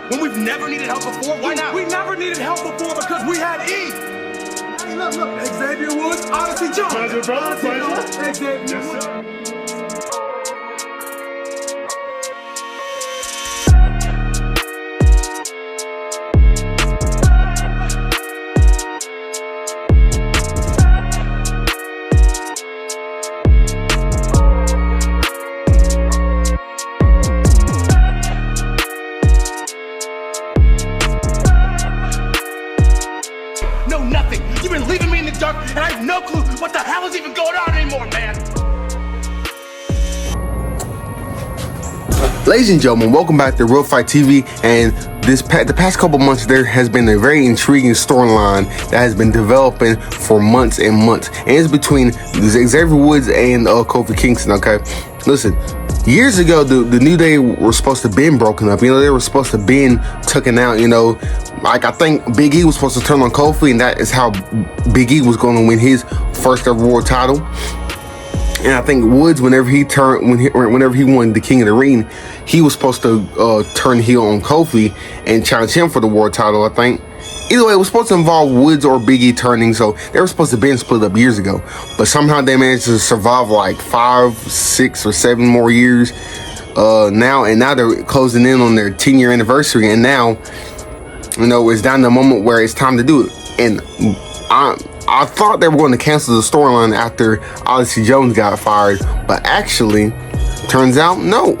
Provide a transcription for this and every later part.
When we've never needed help before? Why now? We never needed help before because we had E. Hey, look, Xavier Woods, Odyssey Jones. Pleasure, brother, pleasure. Xavier Yes, Woods. sir. No, nothing. You've been leaving me in the dark, and I have no clue what the hell is even going on anymore, man. Ladies and gentlemen, welcome back to Real Fight TV. And the past couple months, there has been a very intriguing storyline that has been developing for months and months, and it's between Xavier Woods and Kofi Kingston. Okay, listen. Years ago, the Newday were supposed to been broken up. You know, they were supposed to been taken out. You know, like I think Big E was supposed to turn on Kofi, and that is how Big E was going to win his first ever world title. And I think Woods, whenever he won the King of the Ring, he was supposed to turn heel on Kofi and challenge him for the world title, I think. Either way, it was supposed to involve Woods or Big E turning, so they were supposed to be split up years ago. But somehow they managed to survive like 5, 6, or 7 more years now they're closing in on their 10-year anniversary, and now, you know, it's down to the moment where it's time to do it. And I thought they were going to cancel the storyline after Odyssey Jones got fired, but actually, turns out, no.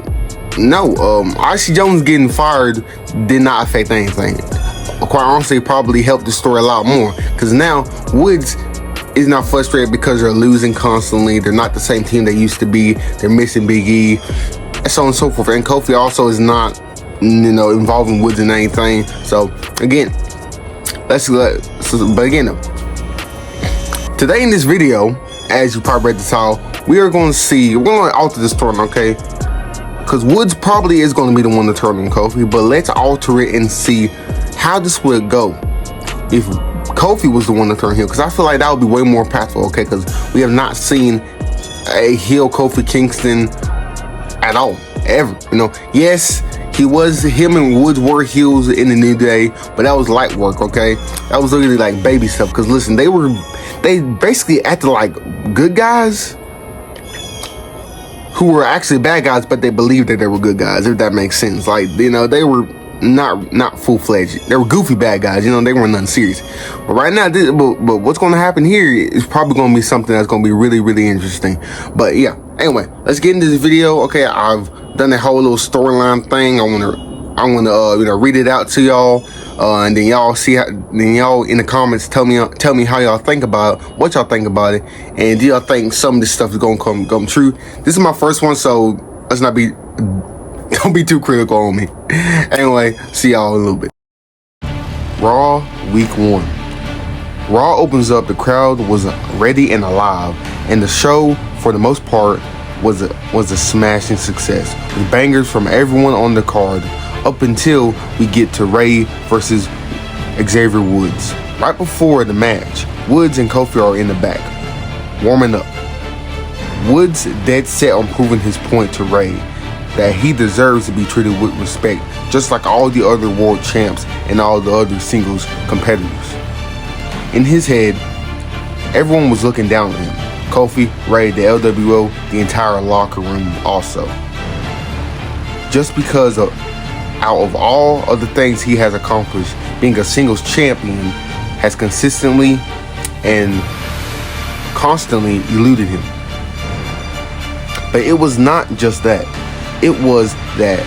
Odyssey Jones getting fired did not affect anything. Quite honestly, probably helped the story a lot more, because now Woods is not frustrated because they're losing constantly. They're not the same team they used to be. They're missing Big E, and so on and so forth. And Kofi also is not, you know, involving Woods in anything. So again, today in this video, as you probably read the title, we're going to alter the story, okay? Because Woods probably is going to be the one to turn on Kofi, but let's alter it and see how this would go if Kofi was the one to turn heel. Because I feel like that would be way more impactful, okay? Because we have not seen a heel Kofi Kingston at all, ever. You know, yes, him and Woods were heels in the Newday, but that was light work, okay? That was literally like baby stuff. Because listen, they basically acted like good guys who were actually bad guys, but they believed that they were good guys, if that makes sense. Like, you know, they were not full-fledged. They were goofy bad guys, you know, they weren't nothing serious. But right now, but what's going to happen here is probably going to be something that's going to be really, really interesting. But yeah, anyway, let's get into this video. Okay, I've done a whole little storyline thing. I want to you know, read it out to y'all, and then y'all in the comments tell me how y'all think about it, what y'all think about it, and do y'all think some of this stuff is gonna come true. This is my first one, so let's not be don't be too critical on me. Anyway, see y'all in a little bit. Raw week 1. Raw opens up, the crowd was ready and alive, and the show for the most part was a smashing success with bangers from everyone on the card, up until we get to Ray versus Xavier Woods. Right before the match, Woods and Kofi are in the back, warming up. Woods dead set on proving his point to Ray that he deserves to be treated with respect, just like all the other world champs and all the other singles competitors. In his head, everyone was looking down on him. Kofi, Ray, the LWO, the entire locker room also. Just because out of all of the things he has accomplished, being a singles champion has consistently and constantly eluded him. But it was not just that. It was that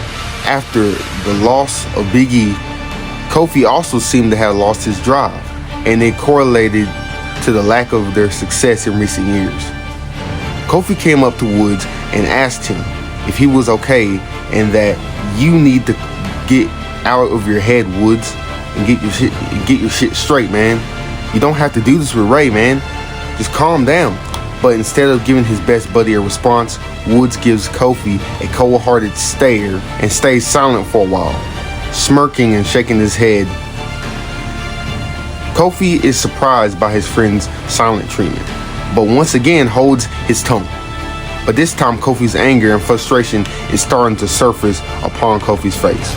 after the loss of Big E, Kofi also seemed to have lost his drive, and it correlated to the lack of their success in recent years. Kofi came up to Woods and asked him if he was okay, and that you need to get out of your head, Woods, and get your shit straight, man. You don't have to do this with Ray, man. Just calm down. But instead of giving his best buddy a response, Woods gives Kofi a cold-hearted stare and stays silent for a while, smirking and shaking his head. Kofi is surprised by his friend's silent treatment, but once again holds his tongue. But this time, Kofi's anger and frustration is starting to surface upon Kofi's face.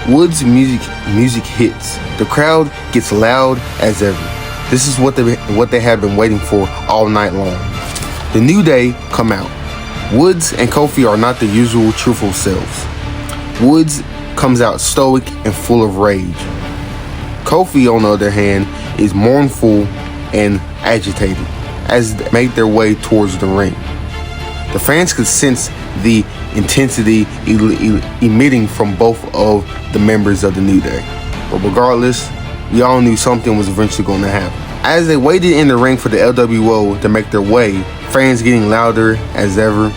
Woods' music hits. The crowd gets loud as ever. This is what they have been waiting for all night long. The Newday come out. Woods and Kofi are not their usual truthful selves. Woods comes out stoic and full of rage. Kofi, on the other hand, is mournful and agitated as they make their way towards the ring. The fans could sense the intensity emitting from both of the members of the Newday. But regardless, we all knew something was eventually going to happen. As they waited in the ring for the LWO to make their way, fans getting louder as ever,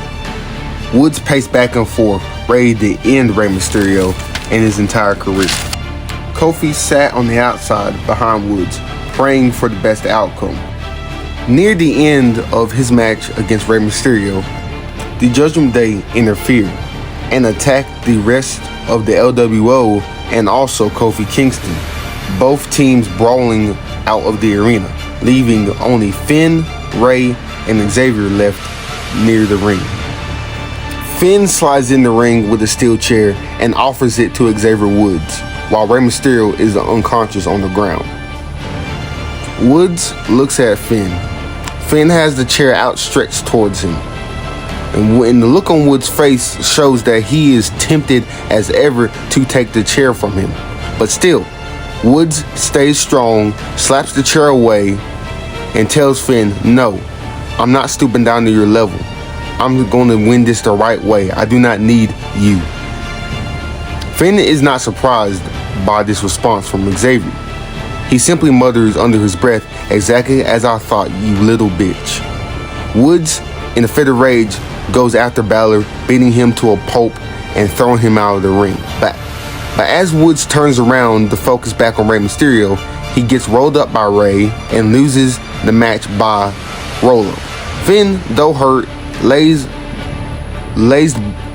Woods paced back and forth, ready to end Rey Mysterio and his entire career. Kofi sat on the outside behind Woods, praying for the best outcome. Near the end of his match against Rey Mysterio, the Judgment Day interfered and attacked the rest of the LWO and also Kofi Kingston, both teams brawling out of the arena, leaving only Finn, Rey, and Xavier left near the ring. Finn slides in the ring with a steel chair and offers it to Xavier Woods, while Rey Mysterio is unconscious on the ground. Woods looks at Finn. Finn has the chair outstretched towards him, and the look on Woods' face shows that he is tempted as ever to take the chair from him. But still, Woods stays strong, slaps the chair away, and tells Finn, "No, I'm not stooping down to your level. I'm going to win this the right way. I do not need you." Finn is not surprised by this response from Xavier. He simply mutters under his breath, "Exactly as I thought, you little bitch." Woods, in a fit of rage, goes after Balor, beating him to a pulp and throwing him out of the ring. But as Woods turns around to focus back on Rey Mysterio, he gets rolled up by Rey and loses the match by roll-up. Finn, though hurt, lays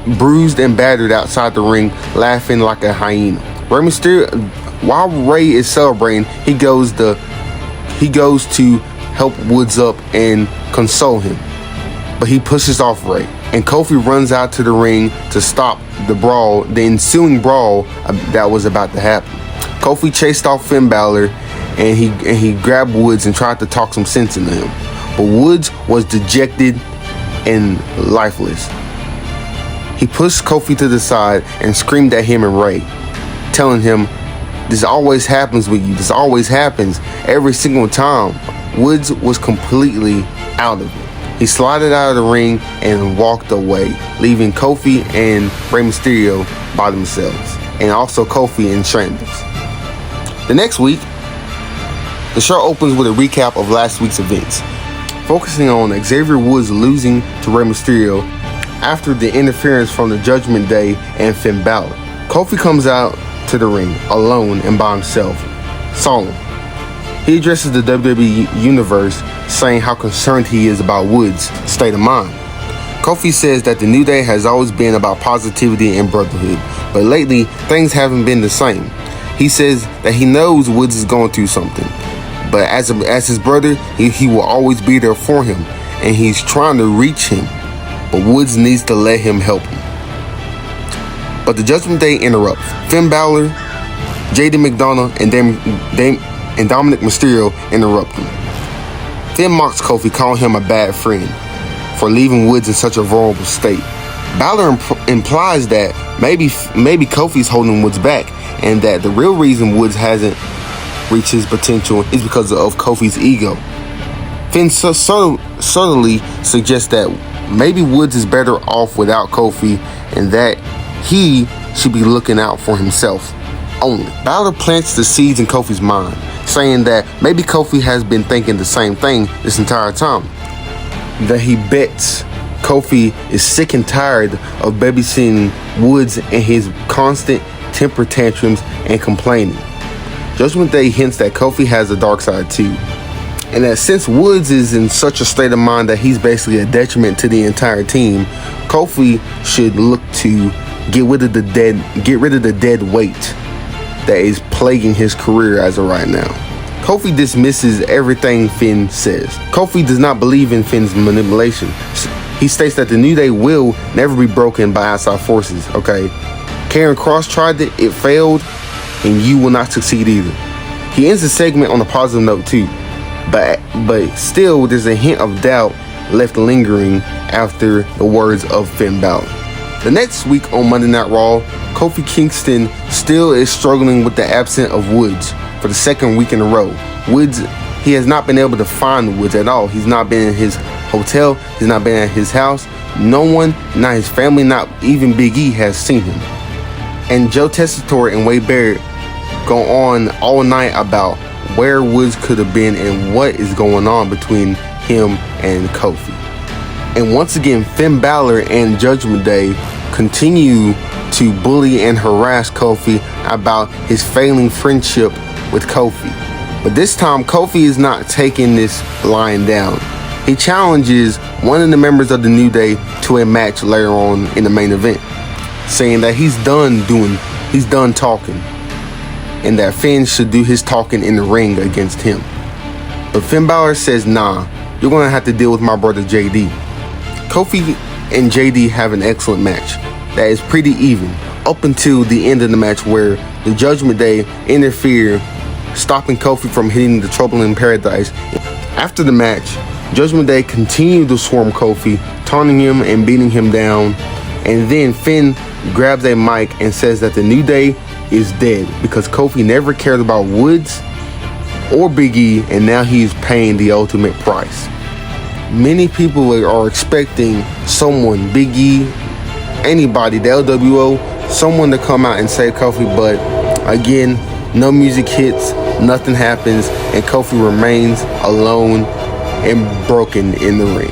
bruised and battered outside the ring, laughing like a hyena. Rey Mysterio, while Rey is celebrating, he goes to help Woods up and console him, but he pushes off Rey, and Kofi runs out to the ring to stop the ensuing brawl that was about to happen. Kofi chased off Finn Balor, and he grabbed Woods and tried to talk some sense into him, but Woods was dejected and lifeless. He pushed Kofi to the side and screamed at him and Rey, telling him, "This always happens with you. This always happens every single time." Woods was completely out of it. He slided out of the ring and walked away, leaving Kofi and Rey Mysterio by themselves, and also Kofi in shambles. The next week, the show opens with a recap of last week's events, focusing on Xavier Woods losing to Rey Mysterio after the interference from the Judgment Day and Finn Balor. Kofi comes out to the ring alone and by himself, solemn. He addresses the WWE Universe, saying how concerned he is about Woods' state of mind. Kofi says that the New Day has always been about positivity and brotherhood, but lately things haven't been the same. He says that he knows Woods is going through something, but as his brother, he will always be there for him, and he's trying to reach him, but Woods needs to let him help him. But the Judgment Day interrupts. Finn Balor, JD McDonough, and Dominic Mysterio interrupt him. Finn mocks Kofi, calling him a bad friend for leaving Woods in such a vulnerable state. Balor implies that maybe Kofi's holding Woods back, and that the real reason Woods hasn't reached his potential is because of Kofi's ego. Finn subtly suggests that maybe Woods is better off without Kofi, and that he should be looking out for himself only. Balor plants the seeds in Kofi's mind, saying that maybe Kofi has been thinking the same thing this entire time. That he bets Kofi is sick and tired of babysitting Woods and his constant temper tantrums and complaining. Judgment Day hints that Kofi has a dark side too, and that since Woods is in such a state of mind that he's basically a detriment to the entire team, Kofi should look to get rid of the dead weight that is plaguing his career as of right now. Kofi dismisses everything Finn says. Kofi does not believe in Finn's manipulation. He states that the New Day will never be broken by outside forces, okay? Karen Cross tried it failed, and you will not succeed either. He ends the segment on a positive note too, but still there's a hint of doubt left lingering after the words of Finn Balor. The next week on Monday Night Raw, Kofi Kingston still is struggling with the absence of Woods for the second week in a row. Woods, he has not been able to find Woods at all. He's not been in his hotel. He's not been at his house. No one, not his family, not even Big E, has seen him. And Joe Tessitore and Wade Barrett go on all night about where Woods could have been and what is going on between him and Kofi. And once again, Finn Balor and Judgment Day continue to bully and harass Kofi about his failing friendship with Kofi. But this time, Kofi is not taking this lying down. He challenges one of the members of the New Day to a match later on in the main event, saying that he's done talking, and that Finn should do his talking in the ring against him. But Finn Balor says, nah, you're gonna have to deal with my brother JD. Kofi and JD have an excellent match that is pretty even up until the end of the match, where the Judgment Day interfere, stopping Kofi from hitting the Trouble in Paradise. After the match, Judgment Day continue to swarm Kofi, taunting him and beating him down, and then Finn grabs a mic and says that the New Day is dead because Kofi never cared about Woods or Big E, and now he's paying the ultimate price. Many people are expecting someone, Big E, anybody, the LWO, someone to come out and save Kofi, but again, no music hits, nothing happens, and Kofi remains alone and broken in the ring.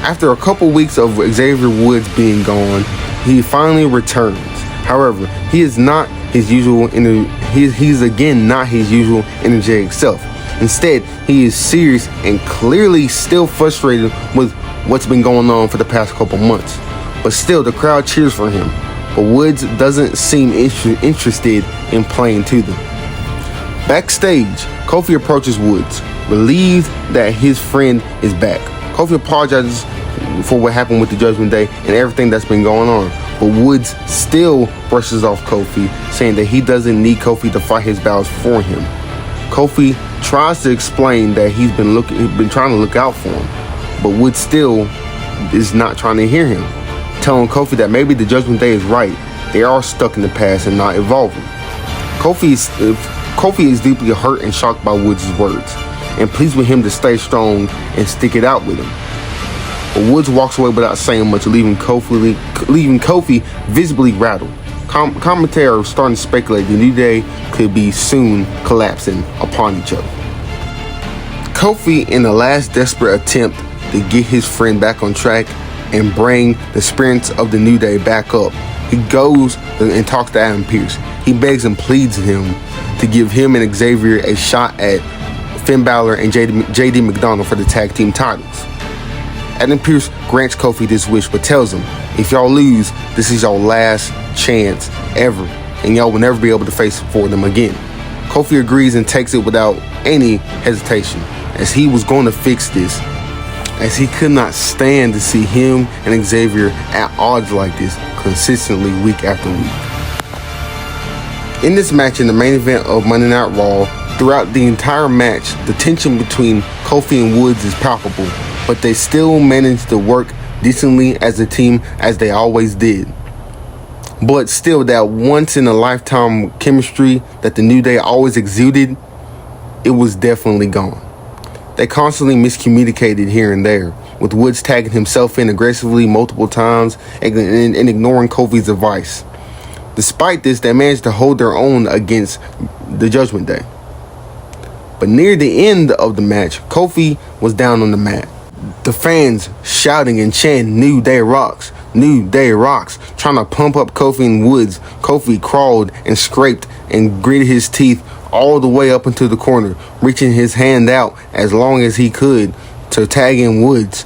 After a couple weeks of Xavier Woods being gone, he finally returns. However, he is not his usual he's again not his usual energetic self. Instead, he is serious and clearly still frustrated with what's been going on for the past couple months. But still, the crowd cheers for him. But Woods doesn't seem interested in playing to them. Backstage, Kofi approaches Woods, relieved that his friend is back. Kofi apologizes for what happened with the Judgment Day and everything that's been going on. But Woods still brushes off Kofi, saying that he doesn't need Kofi to fight his battles for him. Kofi tries to explain that he's been trying to look out for him, but Woods still is not trying to hear him, telling Kofi that maybe the Judgment Day is right. They are stuck in the past and not evolving. Kofi is deeply hurt and shocked by Woods' words, and pleads with him to stay strong and stick it out with him. But Woods walks away without saying much, leaving Kofi visibly rattled. Commentators are starting to speculate the New Day could be soon collapsing upon each other. Kofi, in the last desperate attempt to get his friend back on track and bring the spirits of the New Day back up, he goes and talks to Adam Pearce. He begs and pleads with him to give him and Xavier a shot at Finn Balor and JD McDonagh for the tag team titles. Adam Pearce grants Kofi this wish, but tells him, if y'all lose, this is your last chance ever, and y'all will never be able to face for them again. Kofi agrees and takes it without any hesitation, as he was going to fix this, as he could not stand to see him and Xavier at odds like this consistently week after week. In this match, in the main event of Monday Night Raw, throughout the entire match, the tension between Kofi and Woods is palpable, but they still manage to work decently as a team, as they always did. But still, that once-in-a-lifetime chemistry that the New Day always exuded, it was definitely gone. They constantly miscommunicated here and there, with Woods tagging himself in aggressively multiple times and ignoring Kofi's advice. Despite this, they managed to hold their own against the Judgment Day. But near the end of the match, Kofi was down on the mat. The fans shouting and chanting, "New Day rocks, New Day rocks," trying to pump up Kofi and Woods. Kofi crawled and scraped and gritted his teeth all the way up into the corner, reaching his hand out as long as he could to tag in Woods.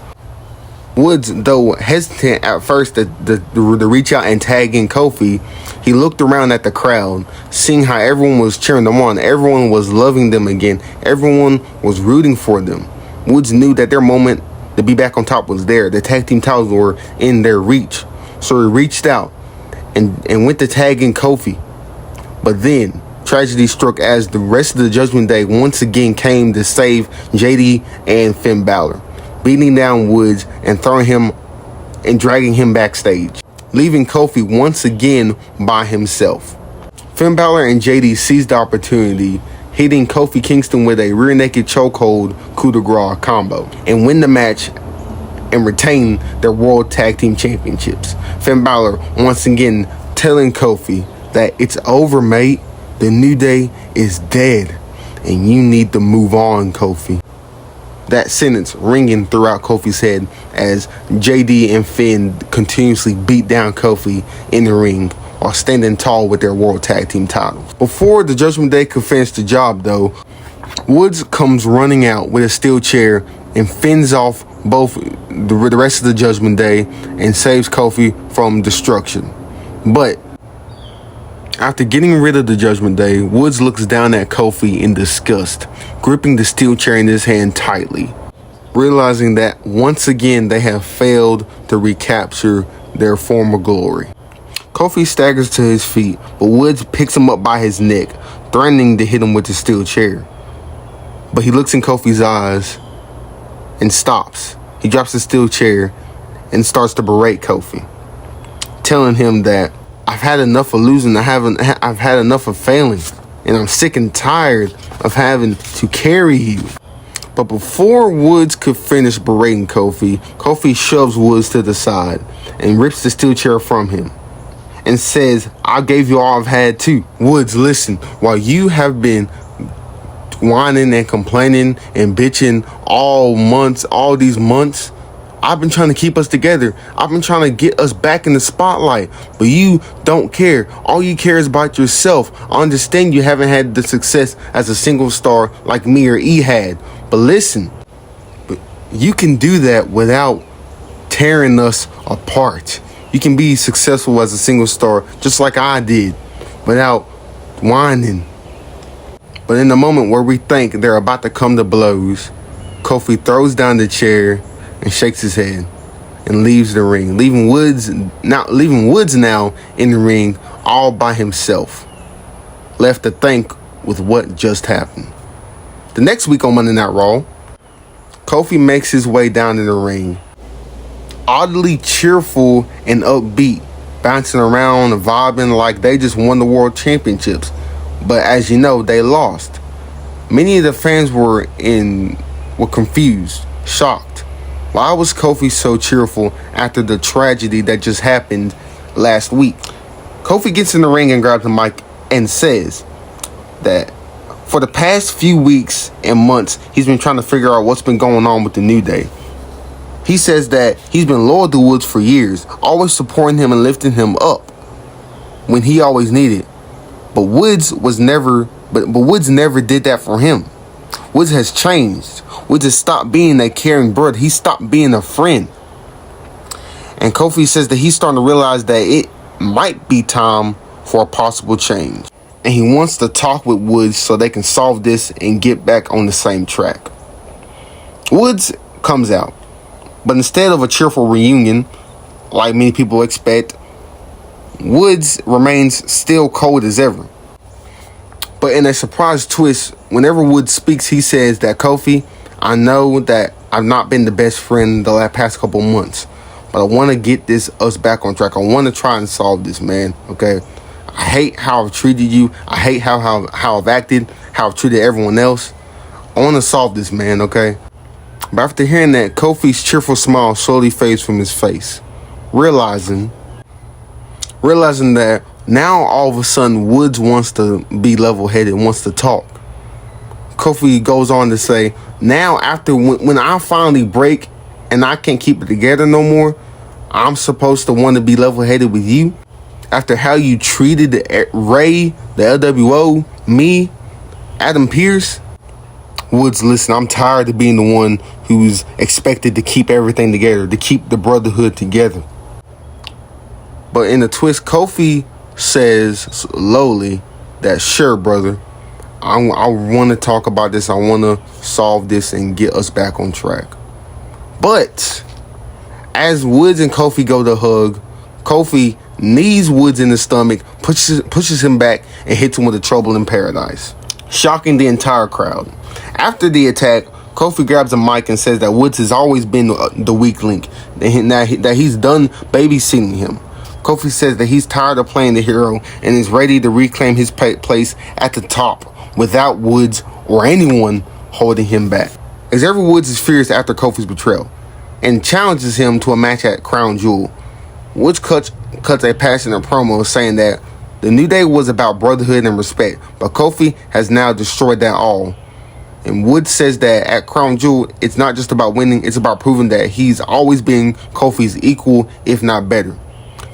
Woods, though hesitant at first to reach out and tag in Kofi, he looked around at the crowd, seeing how everyone was cheering them on. Everyone was loving them again. Everyone was rooting for them. Woods knew that their moment to be back on top was there. The tag team titles were in their reach. So he reached out and went to tagging Kofi. But then tragedy struck as the rest of the Judgment Day once again came to save JD and Finn Balor, beating down Woods and throwing him and dragging him backstage, leaving Kofi once again by himself. Finn Balor and JD seized the opportunity, hitting Kofi Kingston with a rear naked chokehold coup de grace combo, and win the match and retain their World Tag Team Championships. Finn Balor once again telling Kofi that it's over, mate. The New Day is dead, and you need to move on, Kofi. That sentence ringing throughout Kofi's head as JD and Finn continuously beat down Kofi in the ring while standing tall with their World Tag Team titles. Before the Judgment Day could finish the job, though, Woods comes running out with a steel chair and fends off both the rest of the Judgment Day and saves Kofi from destruction. But after getting rid of the Judgment Day, Woods looks down at Kofi in disgust, gripping the steel chair in his hand tightly, realizing that once again they have failed to recapture their former glory. Kofi staggers to his feet, but Woods picks him up by his neck, threatening to hit him with the steel chair. But he looks in Kofi's eyes and stops. He drops the steel chair and starts to berate Kofi, telling him that I've had enough of losing. I've had enough of failing, and I'm sick and tired of having to carry you. But before Woods could finish berating Kofi, Kofi shoves Woods to the side and rips the steel chair from him and says, I gave you all I've had too. Woods, listen, while you have been whining and complaining and bitching all these months, I've been trying to keep us together. I've been trying to get us back in the spotlight, but you don't care. All you care is about yourself. I understand you haven't had the success as a single star like me or E had, but listen, you can do that without tearing us apart. You can be successful as a single star just like I did without whining. But in the moment where we think they're about to come to blows, Kofi throws down the chair and shakes his head and leaves the ring, leaving Woods now in the ring all by himself, left to think with what just happened. The next week on Monday Night Raw, Kofi makes his way down in the ring, oddly cheerful and upbeat, bouncing around and vibing like they just won the World Championships. But as you know, they lost. Many of the fans were confused, shocked. Why was Kofi so cheerful after the tragedy that just happened last week? Kofi gets in the ring and grabs the mic and says that for the past few weeks and months, he's been trying to figure out what's been going on with the New Day. He says that he's been loyal to Woods for years, always supporting him and lifting him up when he always needed. But Woods never did that for him. Woods has changed. Woods has stopped being a caring brother. He stopped being a friend. And Kofi says that he's starting to realize that it might be time for a possible change. And he wants to talk with Woods so they can solve this and get back on the same track. Woods comes out. But instead of a cheerful reunion, like many people expect, Woods remains still cold as ever. But in a surprise twist, whenever Woods speaks, he says that, Kofi, I know that I've not been the best friend the past couple months, but I want to get us back on track. I want to try and solve this, man, okay? I hate how I've treated you. I hate how I've acted, how I've treated everyone else. I want to solve this, man, okay? But after hearing that, Kofi's cheerful smile slowly fades from his face, realizing that now all of a sudden Woods wants to be level-headed, wants to talk. Kofi goes on to say, now after when I finally break and I can't keep it together no more, I'm supposed to want to be level-headed with you? After how you treated Ray, the LWO, me, Adam Pearce? Woods, listen, I'm tired of being the one who's expected to keep everything together, to keep the brotherhood together. But in the twist, Kofi says slowly that, sure, brother, I want to talk about this. I want to solve this and get us back on track. But as Woods and Kofi go to hug, Kofi knees Woods in the stomach, pushes him back, and hits him with a trouble in paradise, shocking the entire crowd. After the attack, Kofi grabs a mic and says that Woods has always been the weak link, that he's done babysitting him. Kofi says that he's tired of playing the hero and is ready to reclaim his place at the top without Woods or anyone holding him back. Xavier Woods is furious after Kofi's betrayal and challenges him to a match at Crown Jewel. Woods cuts a passionate promo saying that the New Day was about brotherhood and respect, but Kofi has now destroyed that all. And Woods says that at Crown Jewel, it's not just about winning, it's about proving that he's always been Kofi's equal, if not better.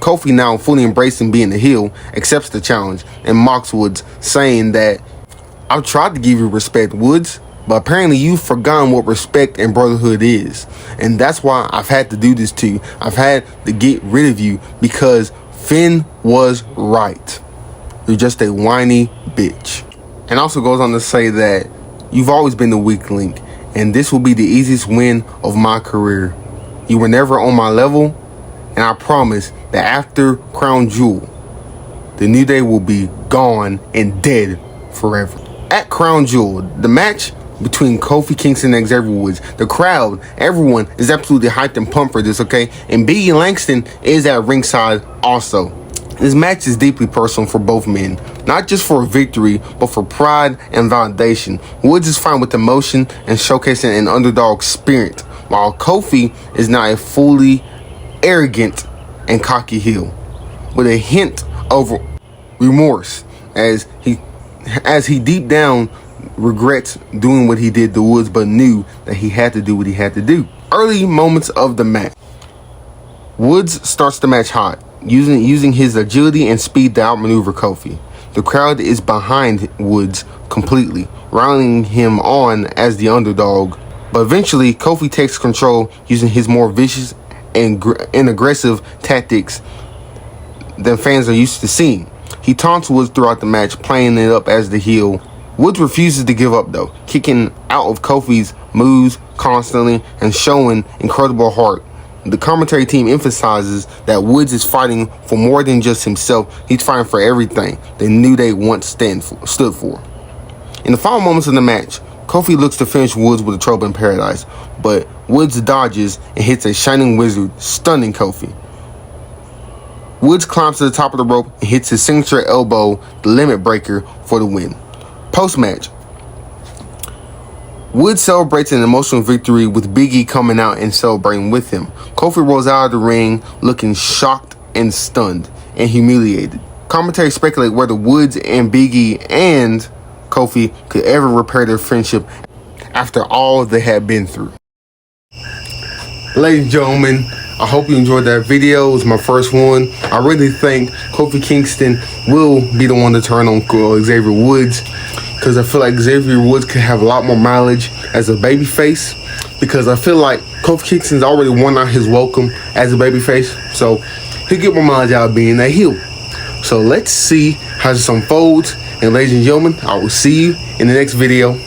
Kofi, now fully embracing being the heel, accepts the challenge and mocks Woods, saying that, "I've tried to give you respect, Woods, but apparently you've forgotten what respect and brotherhood is. And that's why I've had to do this to you. I've had to get rid of you because Finn was right. You're just a whiny bitch." And also goes on to say that you've always been the weak link, and this will be the easiest win of my career. You were never on my level, and I promise that after Crown Jewel, the New Day will be gone and dead forever. At Crown Jewel, the match between Kofi Kingston and Xavier Woods, the crowd, everyone is absolutely hyped and pumped for this, okay? And Biggie Langston is at ringside also. This match is deeply personal for both men, not just for a victory, but for pride and validation. Woods is fine with emotion and showcasing an underdog spirit, while Kofi is now a fully arrogant and cocky heel, with a hint of remorse as he deep down regrets doing what he did to Woods, but knew that he had to do what he had to do. Early moments of the match. Woods starts the match hot, using his agility and speed to outmaneuver Kofi. The crowd is behind Woods completely, rallying him on as the underdog. But eventually, Kofi takes control using his more vicious and aggressive tactics than fans are used to seeing. He taunts Woods throughout the match, playing it up as the heel. Woods refuses to give up though, kicking out of Kofi's moves constantly and showing incredible heart. The commentary team emphasizes that Woods is fighting for more than just himself. He's fighting for everything the New Day once stood for. In the final moments of the match, Kofi looks to finish Woods with a trouble in paradise, but Woods dodges and hits a shining wizard, stunning Kofi. Woods climbs to the top of the rope and hits his signature elbow, the limit breaker, for the win. Post-match, Woods celebrates an emotional victory with Big E coming out and celebrating with him. Kofi rolls out of the ring looking shocked and stunned and humiliated. Commentators speculate whether Woods and Big E and Kofi could ever repair their friendship after all they had been through. Ladies and gentlemen, I hope you enjoyed that video. It was my first one. I really think Kofi Kingston will be the one to turn on Xavier Woods, because I feel like Xavier Woods could have a lot more mileage as a babyface, because I feel like Kofi Kingston's already won out his welcome as a babyface, so he'll get more mileage out of being that heel. So let's see how this unfolds, and ladies and gentlemen, I will see you in the next video.